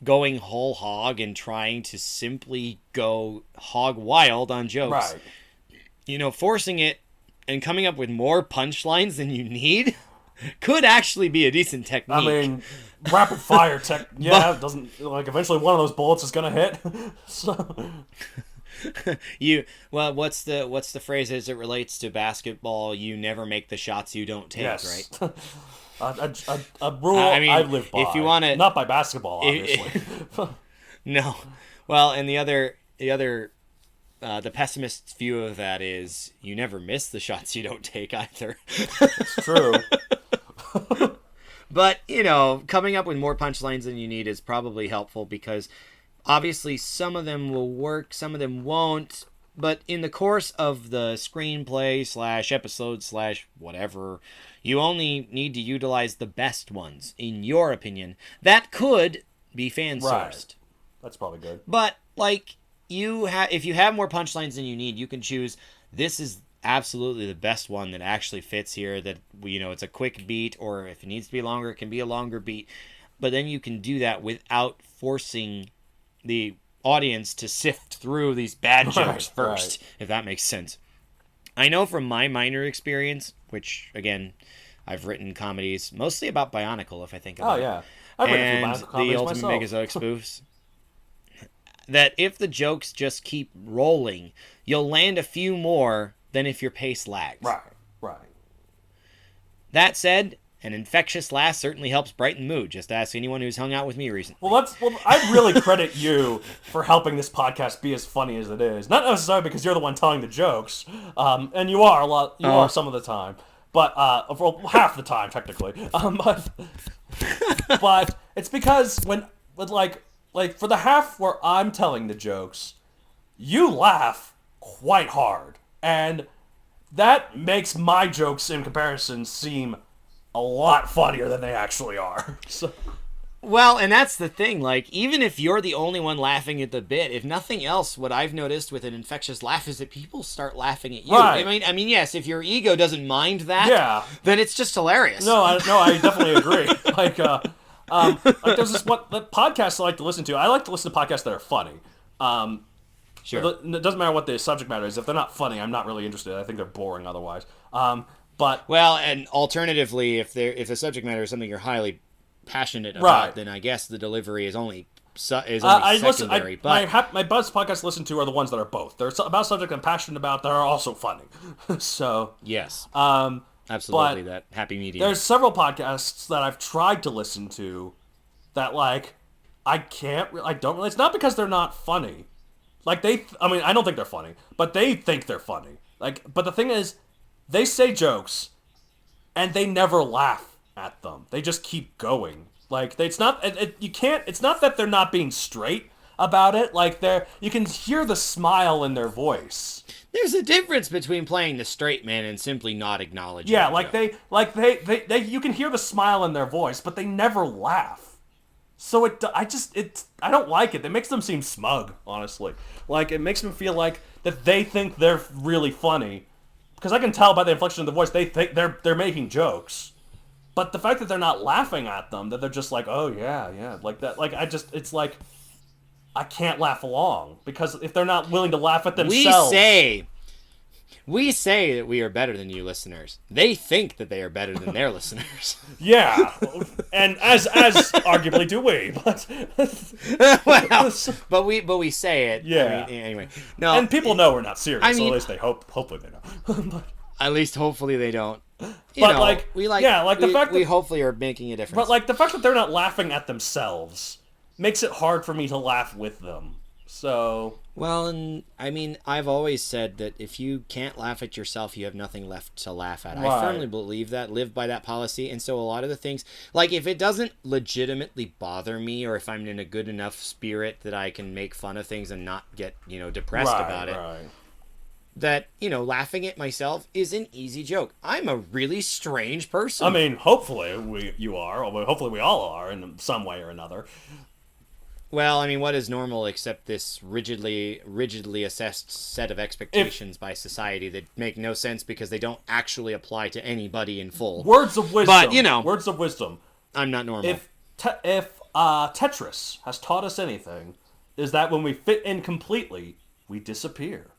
going whole hog and trying to simply go hog wild on jokes, right, forcing it and coming up with more punchlines than you need could actually be a decent technique. I mean, rapid fire tech, yeah, it doesn't, like, eventually one of those bullets is gonna hit. So... what's the phrase as it relates to basketball? You never make the shots you don't take, yes, right? A rule I live by. If you want to, not by basketball, obviously. No. Well, and the pessimist's view of that is you never miss the shots you don't take either. It's true. But, coming up with more punchlines than you need is probably helpful, because obviously some of them will work, some of them won't. But in the course of the screenplay / episode / whatever, you only need to utilize the best ones, in your opinion. That could be fan-sourced. Right. That's probably good. But, like, if you have more punchlines than you need, you can choose, this is absolutely the best one that actually fits here, that, it's a quick beat, or if it needs to be longer, it can be a longer beat. But then you can do that without forcing the audience to sift through these bad jokes first, if that makes sense. I know from my minor experience, which, again, I've written comedies mostly about Bionicle, if I think about it. Oh, yeah. I've written a few and Bionicle comedies the Ultimate myself. Megazoic spoofs. That if the jokes just keep rolling, you'll land a few more than if your pace lags. Right. That said, an infectious laugh certainly helps brighten the mood. Just ask anyone who's hung out with me recently. Well, I really credit you for helping this podcast be as funny as it is. Not necessarily because you're the one telling the jokes, and you are are some of the time, but for half the time technically. But it's because when for the half where I'm telling the jokes, you laugh quite hard, and that makes my jokes in comparison seem a lot funnier than they actually are. So. Well, and that's the thing. Like, even if you're the only one laughing at the bit, if nothing else, what I've noticed with an infectious laugh is that people start laughing at you. Right. I mean, yes, if your ego doesn't mind that, then it's just hilarious. No, I definitely agree. Like there's this the podcasts I like to listen to. I like to listen to podcasts that are funny. Sure. It doesn't matter what the subject matter is. If they're not funny, I'm not really interested. I think they're boring otherwise. But Well, and alternatively, if the subject matter is something you're highly passionate about, Right. then I guess the delivery is only I listen. secondary. But My buzz podcasts I listen to are the ones that are both. They're about subject I'm passionate about that are also funny. So yes, um, absolutely, but that happy medium. there's several podcasts that I've tried to listen to that like I don't really. It's not because they're not funny. Like I don't think they're funny, but they think they're funny. Like, but the thing is, they say jokes, and they never laugh at them. They just keep going. Like, it's not. You can't. It's not that they're not being straight about it. Like, you can hear the smile in their voice. There's a difference between playing the straight man and simply not acknowledging. Yeah, the like joke. they you can hear the smile in their voice, but they never laugh. So I don't like it. It makes them seem smug, honestly. Like, it makes them feel like that they think they're really funny, because I can tell by the inflection of the voice they think they're making jokes. But the fact that they're not laughing at them, that they're just like, oh yeah, like that, like it's like I can't laugh along, because if they're not willing to laugh at themselves, we say that we are better than you listeners. They think that they are better than their listeners. yeah, and as arguably do we, but but we say it. Yeah. I mean, anyway, no, and people know we're not serious. I So mean- at least they hopefully they know. But, at least hopefully they don't. But, like, we like, yeah, like the fact we that- hopefully are making a difference. but like the fact that they're not laughing at themselves makes it hard for me to laugh with them. So well, and I mean, I've always said that if you can't laugh at yourself, you have nothing left to laugh at. Right. I firmly believe that, live by that policy, and so a lot of the things, like if it doesn't legitimately bother me, or if I'm in a good enough spirit that I can make fun of things and not get, depressed about it, that, laughing at myself is an easy joke. I'm a really strange person. I mean, hopefully you are, or hopefully we all are in some way or another. Well, I mean, what is normal except this rigidly assessed set of expectations by society that make no sense because they don't actually apply to anybody in full. Words of wisdom. But, words of wisdom. I'm not normal. If Tetris has taught us anything, is that when we fit in completely, we disappear.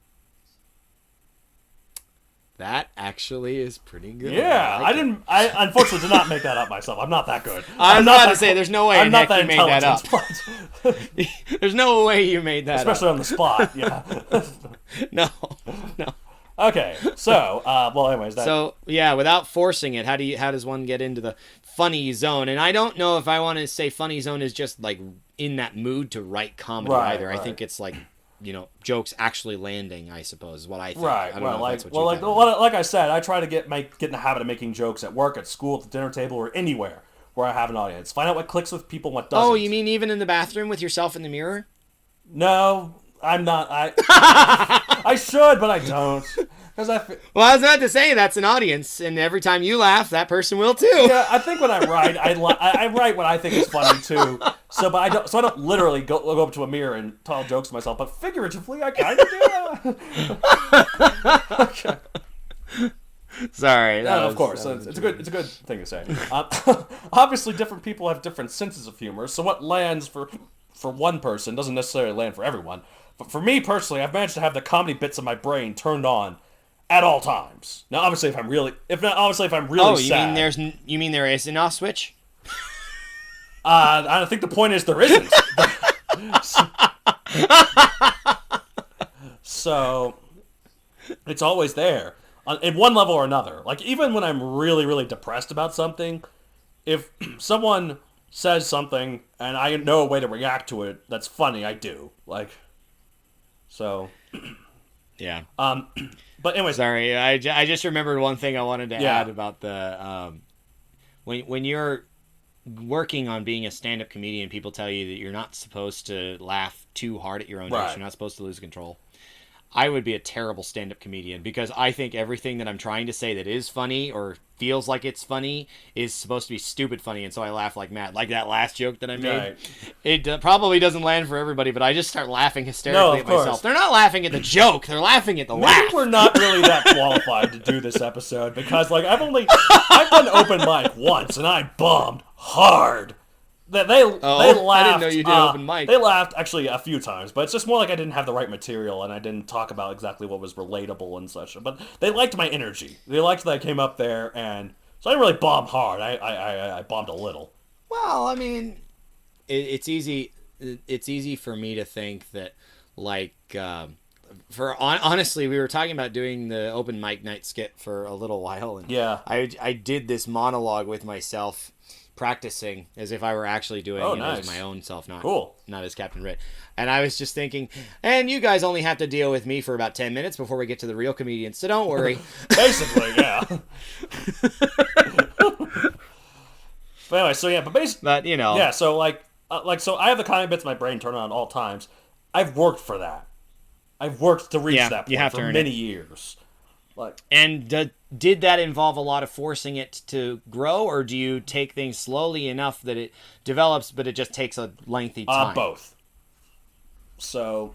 That actually is pretty good. Yeah, like I unfortunately did not make that up myself. I'm not that good. I'm not about to that say, there's no way I'm in not heck that you made that up. intelligent, but- There's no way you made that especially up. on the spot. Yeah. No. Okay, so anyways, that So yeah, without forcing it, how does one get into the funny zone? And I don't know if I want to say funny zone is just like in that mood to write comedy Right, either. I right. think it's like, jokes actually landing, I suppose, is what I think. right. I don't Well, know if that's like what you think. like I said, I try to get in the habit of making jokes at work, at school, at the dinner table, or anywhere where I have an audience. Find out what clicks with people, what doesn't. Oh, you mean even in the bathroom with yourself in the mirror? No, I'm not. I should, but I don't. Because Well, I was about to say that's an audience, and every time you laugh, that person will too. yeah, I think when I write, I write what I think is funny too. So, but I don't literally go up to a mirror and tell jokes to myself, but figuratively, I kind of do. Okay. Sorry. No, of course, it's a good thing to say. Obviously, different people have different senses of humor, so what lands for one person doesn't necessarily land for everyone. But for me personally, I've managed to have the comedy bits of my brain turned on at all times. Now, obviously, if I'm really sad. You mean there is an off switch? I think the point is there isn't. So it's always there in one level or another. Like, even when I'm really, really depressed about something, if someone says something and I know a way to react to it that's funny, I do. Like, so. Yeah. But anyways, Sorry, I just remembered one thing I wanted to Yeah. add about the when you're working on being a stand-up comedian, people tell you that you're not supposed to laugh too hard at your own jokes. Right. You're not supposed to lose control. I would be a terrible stand-up comedian because I think everything that I'm trying to say that is funny or feels like it's funny is supposed to be stupid funny, and so I laugh like mad. Like that last joke that I made. Right. It probably doesn't land for everybody, but I just start laughing hysterically of at myself. course. They're not laughing at the joke; they're laughing at the maybe laugh. we're not really that qualified to do this episode because, like, I've done open mic once and I bombed hard. They laughed. I didn't know you did open mic. They laughed actually a few times, but it's just more like I didn't have the right material and I didn't talk about exactly what was relatable and such. But they liked my energy. They liked that I came up there, and so I didn't really bomb hard. I bombed a little. Well, I mean, it's easy. It's easy for me to think that, like, honestly, we were talking about doing the open mic night skit for a little while, and Yeah. I did this monologue with myself, practicing as if I were actually doing it nice. as my own self, not as Captain Rit. And I was just thinking, and you guys only have to deal with me for about 10 minutes before we get to the real comedians, so don't worry. Basically, yeah. But anyway, so yeah, but basically, yeah. So so I have the comedy bits in my brain turning on at all times. I've worked for that. I've worked to reach that point for many years. And did that involve a lot of forcing it to grow, or do you take things slowly enough that it develops, but it just takes a lengthy time? Both. So,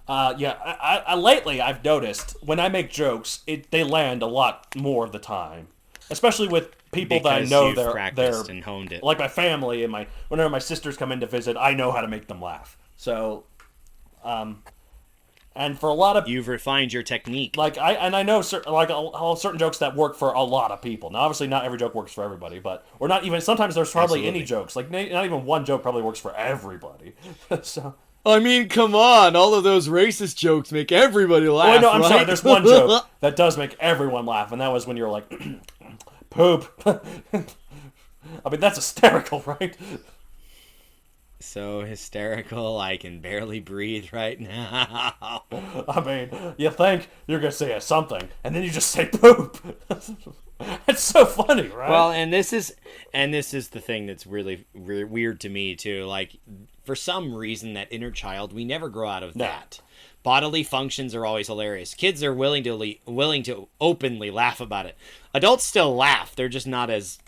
I lately I've noticed when I make jokes, they land a lot more of the time, especially with people that I know they're and honed it. Like my family and whenever my sisters come in to visit, I know how to make them laugh. So, and for a lot of you've refined your technique. I know certain jokes that work for a lot of people. Now, obviously, not every joke works for everybody, or not even. Sometimes there's hardly any jokes. Like not even one joke probably works for everybody. So. I mean, come on! All of those racist jokes make everybody laugh. Oh, no, I'm sorry. There's one joke that does make everyone laugh, and that was when you're like, poop. I mean, that's hysterical, right? So hysterical, I can barely breathe right now. I mean, you think you're going to say something, and then you just say poop. It's so funny, right? Well, and this is the thing that's really weird to me, too. Like, for some reason, that inner child, we never grow out of that. Bodily functions are always hilarious. Kids are willing to openly laugh about it. Adults still laugh. They're just not as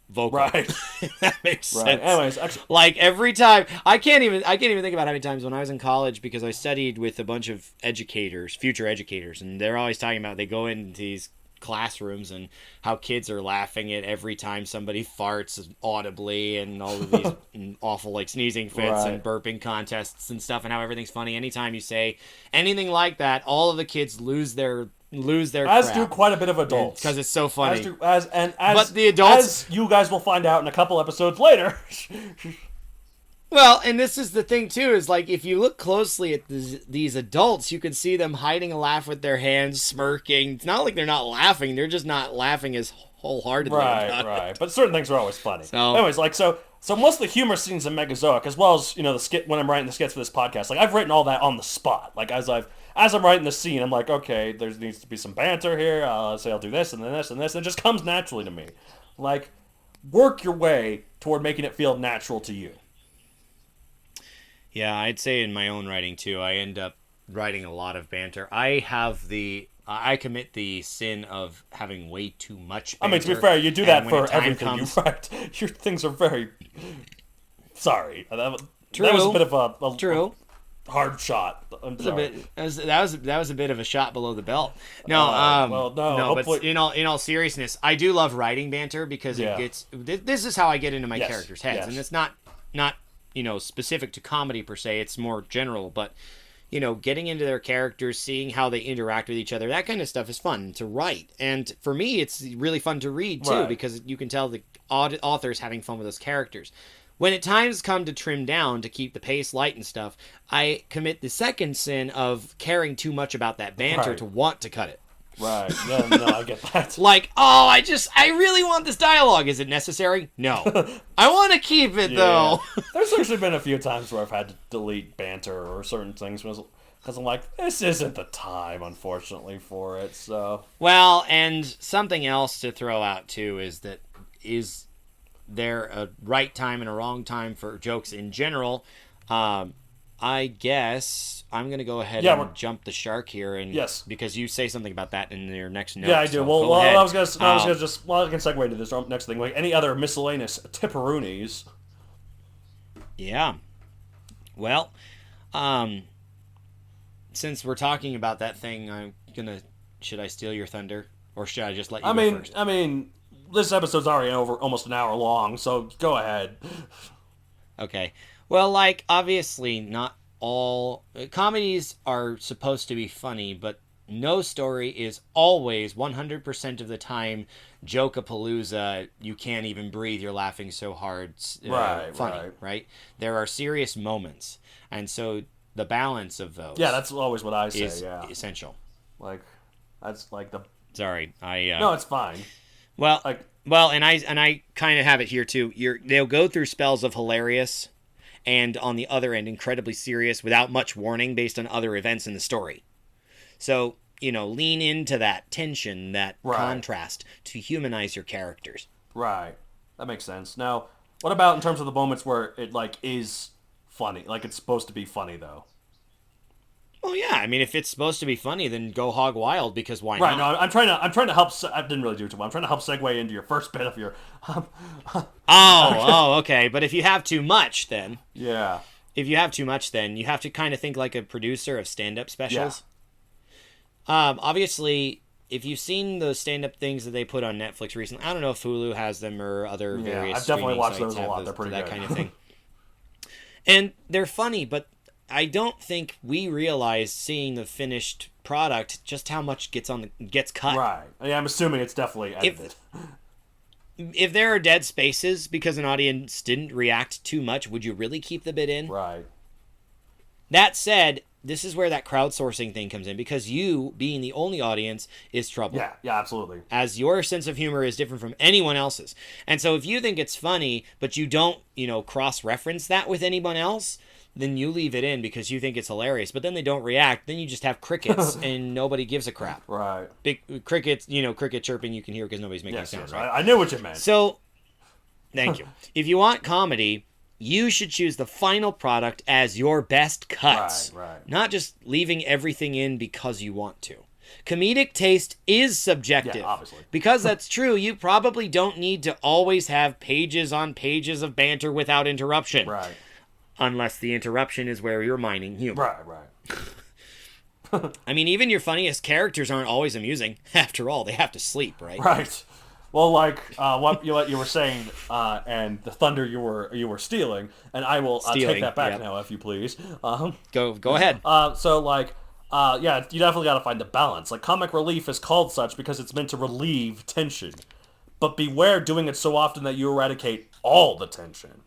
vocal. Right. That makes sense. Anyways, actually, like every time, I can't even think about how many times when I was in college, because I studied with a bunch of future educators, and they're always talking about, they go into these classrooms and how kids are laughing at every time somebody farts audibly, and all of these awful like sneezing fits and burping contests and stuff, and how everything's funny. Anytime you say anything like that, all of the kids lose their as crap. Do quite a bit of adults, because it's so funny. But the adults, as you guys will find out in a couple episodes later. Well, and this is the thing too, is like, if you look closely at these adults, you can see them hiding a laugh with their hands, smirking. It's not like they're not laughing; they're just not laughing as wholeheartedly. Right. But certain things are always funny. So, anyways, so most of the humor scenes in Megazoic, as well as the skit when I'm writing the skits for this podcast, like I've written all that on the spot. Like as I'm writing the scene, I'm like, okay, there needs to be some banter here. Let's say I'll do this and then this and this, and it just comes naturally to me. Like, work your way toward making it feel natural to you. Yeah, I'd say in my own writing too, I end up writing a lot of banter. I commit the sin of having way too much banter. I mean, to be fair, you do that for everything you write. Your things are very... Sorry. True. That was a bit of a True. Hard shot. I'm sorry. That was a bit of a shot below the belt. No, hopefully... but in all seriousness, I do love writing banter, because it gets... This is how I get into my characters' heads, and it's not specific to comedy per se. It's more general, but getting into their characters, seeing how they interact with each other, that kind of stuff is fun to write. And for me, it's really fun to read too, because you can tell the author's having fun with those characters. When at times come to trim down to keep the pace light and stuff, I commit the second sin of caring too much about that banter to want to cut it. Right. No, I get that. Like, I really want this dialogue. Is it necessary? No. I want to keep it, though. There's actually been a few times where I've had to delete banter or certain things because I'm like, this isn't the time, unfortunately, for it, so... Well, and something else to throw out, too, is there a right time and a wrong time for jokes in general? I guess I'm going to go ahead and jump the shark here, and because you say something about that in your next note. Yeah, I do. So I was going to I can segue to this next thing. Like any other miscellaneous tipperoonies. Yeah. Well, since we're talking about that thing, should I steal your thunder, or should I just let you go first? I mean, this episode's already over almost an hour long, so go ahead. Okay. Well, like, obviously, not all comedies are supposed to be funny, but no story is always 100% of the time joke-a-palooza. You can't even breathe. You're laughing so hard. Funny, right? There are serious moments, and so the balance of those. Yeah, that's always what I say. Is Yeah, essential. like that's like the. Sorry, No, it's fine. Well, Like, and I kind of have it here too. They'll go through spells of hilarious, and on the other end, incredibly serious without much warning based on other events in the story. So, lean into that tension, that contrast to humanize your characters. Right, that makes sense. Now, what about in terms of the moments where it like is funny, like it's supposed to be funny though? Well, yeah. I mean, if it's supposed to be funny, then go hog wild, because why Right. not? No, I'm trying to help. I didn't really do it too well. I'm trying to help segue into your first bit of your. Okay. But if you have too much, then you have to kind of think like a producer of stand-up specials. Obviously, if you've seen the stand-up things that they put on Netflix recently, I don't know if Hulu has them or other various. I've definitely streaming watched sites those a have lot. They're pretty that good. kind of thing. And they're funny, but I don't think we realize seeing the finished product just how much gets cut. Right. Yeah, I'm assuming it's definitely edited. If there are dead spaces because an audience didn't react too much, would you really keep the bit in? Right. That said, this is where that crowdsourcing thing comes in, because you, being the only audience, is trouble. Yeah, absolutely. As your sense of humor is different from anyone else's. And so if you think it's funny, but you don't, cross-reference that with anyone else, then you leave it in because you think it's hilarious. But then they don't react. Then you just have crickets, and nobody gives a crap. Right. Big crickets, cricket chirping you can hear because nobody's making sounds, right? I knew what you meant. So, thank you. If you want comedy, you should choose the final product as your best cuts. Right. Not just leaving everything in because you want to. Comedic taste is subjective. Yeah, obviously. Because that's true, you probably don't need to always have pages on pages of banter without interruption. Right. Unless the interruption is where you're mining humor. Right. I mean, even your funniest characters aren't always amusing. After all, they have to sleep, right? Right. Well, like what you were saying, and the thunder you were stealing, and I will take that back now, if you please. Go ahead. So like, yeah, you definitely got to find the balance. Like, comic relief is called such because it's meant to relieve tension, but beware doing it so often that you eradicate all the tension.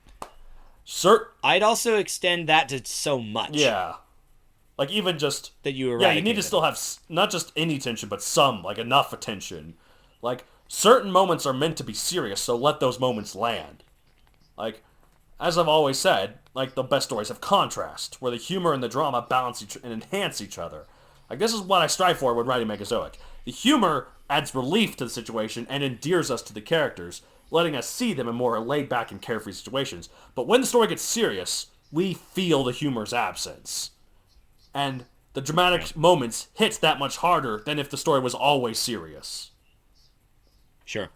I'd also extend that to so much. Yeah. Like, even just that you eradicate. Yeah, you need to still have not just any tension, but some, like enough attention. Like, certain moments are meant to be serious, so let those moments land. Like, as I've always said, like, the best stories have contrast, where the humor and the drama balance and enhance each other. Like, this is what I strive for when writing Megazoic. The humor adds relief to the situation and endears us to the characters, letting us see them in more laid-back and carefree situations. But when the story gets serious, we feel the humor's absence. And the dramatic moments hit that much harder than if the story was always serious. Sure.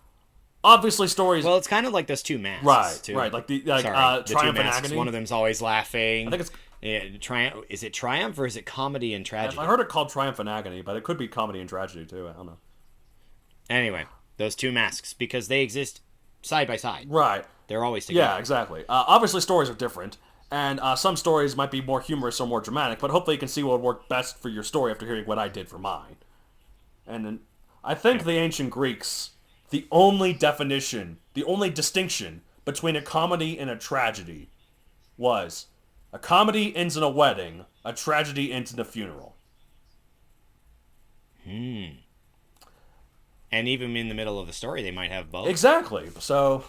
Obviously, stories... Well, it's kind of like those two masks, right, too. Right, like the the Triumph two masks. and Agony. One of them's always laughing. I think it's... Yeah, Triumph. Is it Triumph or is it Comedy and Tragedy? I heard it called Triumph and Agony, but it could be Comedy and Tragedy, too. I don't know. Anyway, those two masks, because they exist side by side. Right. They're always together. Yeah, exactly. Obviously, stories are different, and some stories might be more humorous or more dramatic, but hopefully you can see what would work best for your story after hearing what I did for mine. And I think the ancient Greeks, the only distinction between a comedy and a tragedy was a comedy ends in a wedding, a tragedy ends in a funeral. And even in the middle of the story, they might have both. Exactly. So,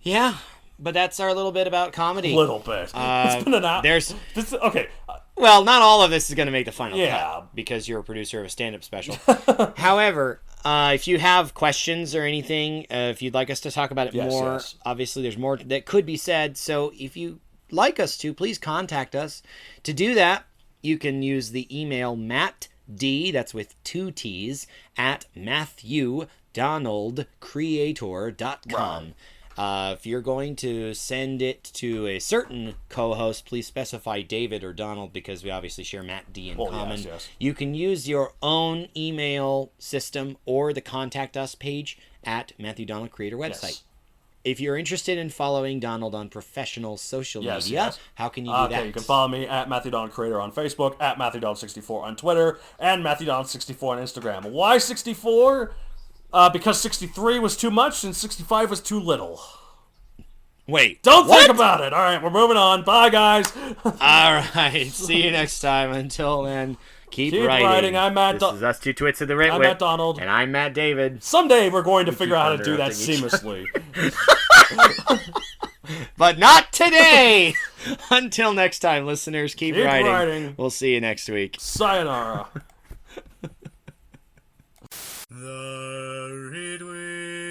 yeah, but that's our little bit about comedy. Little bit. It's been an hour. Okay. Well, not all of this is going to make the final Yeah. cut because you're a producer of a stand-up special. However, if you have questions or anything, if you'd like us to talk about it more, yes. obviously there's more that could be said. So if you like us to, please contact us. To do that, you can use the email mattd, that's with 2 T's, at matthewdonaldcreator.com. Right. If you're going to send it to a certain co-host, please specify David or Donald because we obviously share Matt D in common. Yes. You can use your own email system or the Contact Us page at Matthew Donald Creator website. Yes. if you're interested in following Donald on professional social media, how can you do that? Okay, you can follow me at Matthew Don Creator on Facebook, at MatthewDon64 on Twitter, and MatthewDon64 on Instagram. Why 64? Because 63 was too much and 65 was too little. Wait. Don't think about it. All right, we're moving on. Bye, guys. All right. See you next time. Until then, keep writing. I'm Matt. This is Us Two Twits of the Ritwit. I'm Matt Donald. And I'm Matt David. Someday we're going to figure out how to do that seamlessly. But not today. Until next time, listeners, keep writing. We'll see you next week. Sayonara. The Ritwit.